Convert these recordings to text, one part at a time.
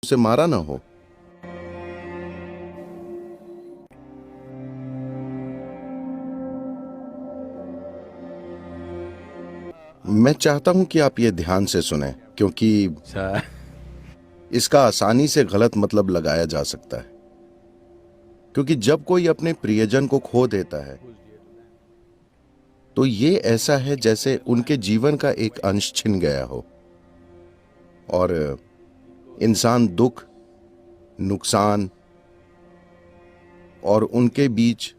उसे मारा ना हो। मैं चाहता हूं कि आप ये ध्यान से सुनें, क्योंकि अच्छा। इसका आसानी से गलत मतलब लगाया जा सकता है। क्योंकि जब कोई अपने प्रियजन को खो देता है तो ये ऐसा है जैसे उनके जीवन का एक अंश छिन गया हो। और इंसान दुख, नुकसान और उनके बीच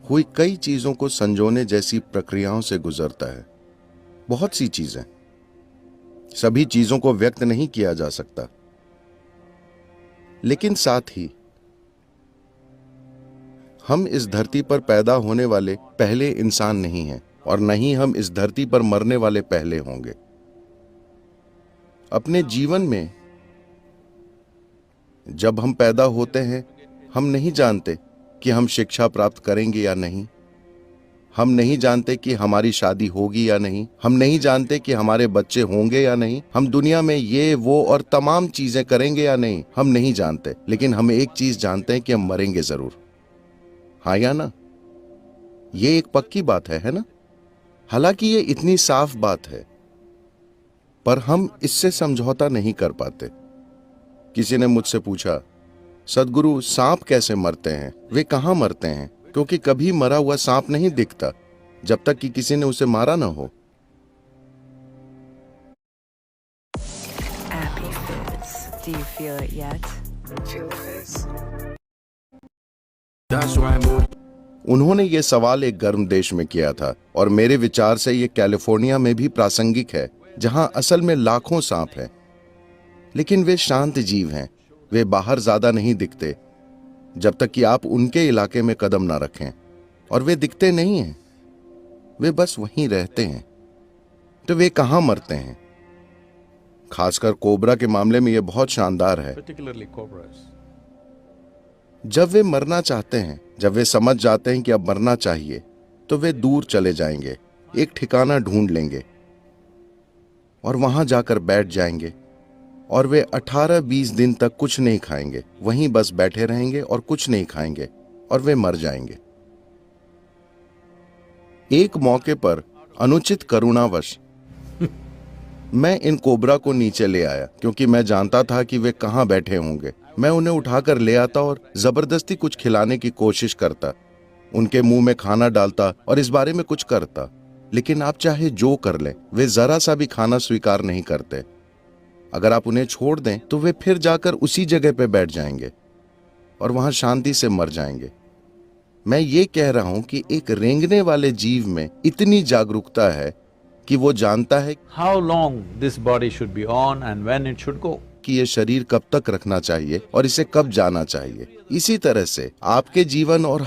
हुई कई चीजों को संजोने जैसी प्रक्रियाओं से गुजरता है। बहुत सी चीजें, सभी चीजों को व्यक्त नहीं किया जा सकता, लेकिन साथ ही हम इस धरती पर पैदा होने वाले पहले इंसान नहीं हैं और न ही हम इस धरती पर मरने वाले पहले होंगे। अपने जीवन में जब हम पैदा होते हैं, हम नहीं जानते कि हम शिक्षा प्राप्त करेंगे या नहीं। हम नहीं जानते कि हमारी शादी होगी या नहीं। हम नहीं जानते कि हमारे बच्चे होंगे या नहीं। हम दुनिया में ये वो और तमाम चीजें करेंगे या नहीं, हम नहीं जानते। लेकिन हम एक चीज जानते हैं कि हम मरेंगे जरूर। हाँ या ना? ये एक पक्की बात है ना? हालांकि ये इतनी साफ बात है, पर हम इससे समझौता नहीं कर पाते। किसी ने मुझसे पूछा, सदगुरु, सांप कैसे मरते हैं? वे कहां मरते हैं? क्योंकि कभी मरा हुआ सांप नहीं दिखता जब तक कि किसी ने उसे मारा ना हो। Appy Fizz. Do you feel it yet? Feel the fizz. उन्होंने ये सवाल एक गर्म देश में किया था और मेरे विचार से ये कैलिफोर्निया में भी प्रासंगिक है, जहां असल में लाखों सांप हैं। लेकिन वे शांत जीव हैं। वे बाहर ज्यादा नहीं दिखते जब तक कि आप उनके इलाके में कदम ना रखें, और वे दिखते नहीं हैं, वे बस वहीं रहते हैं। तो वे कहां मरते हैं? खासकर कोबरा के मामले में यह बहुत शानदार है। Particularly cobras. जब वे मरना चाहते हैं, जब वे समझ जाते हैं कि अब मरना चाहिए, तो वे दूर चले जाएंगे, एक ठिकाना ढूंढ लेंगे और वहां जाकर बैठ जाएंगे। और वे 18-20 दिन तक कुछ नहीं खाएंगे, वहीं बस बैठे रहेंगे और कुछ नहीं खाएंगे, और वे मर जाएंगे। एक मौके पर अनुचित करुणावश मैं इन कोबरा को नीचे ले आया, क्योंकि मैं जानता था कि वे कहां बैठे होंगे। मैं उन्हें उठाकर ले आता और जबरदस्ती कुछ खिलाने की कोशिश करता, उनके मुंह में खाना डालता और इस बारे में कुछ करता। लेकिन आप चाहे जो कर लें, वे जरा सा भी खाना स्वीकार नहीं करते। अगर आप उन्हें छोड़ दें तो वे फिर जाकर उसी जगह पे बैठ जाएंगे और वहां शांति से मर जाएंगे। मैं ये कह रहा हूं कि एक रेंगने वाले जीव में इतनी जागरूकता है कि वो जानता है How long this body should be on and when it should go. कि ये शरीर कब तक रखना चाहिए और इसे कब जाना चाहिए। इसी तरह से आपके जीवन और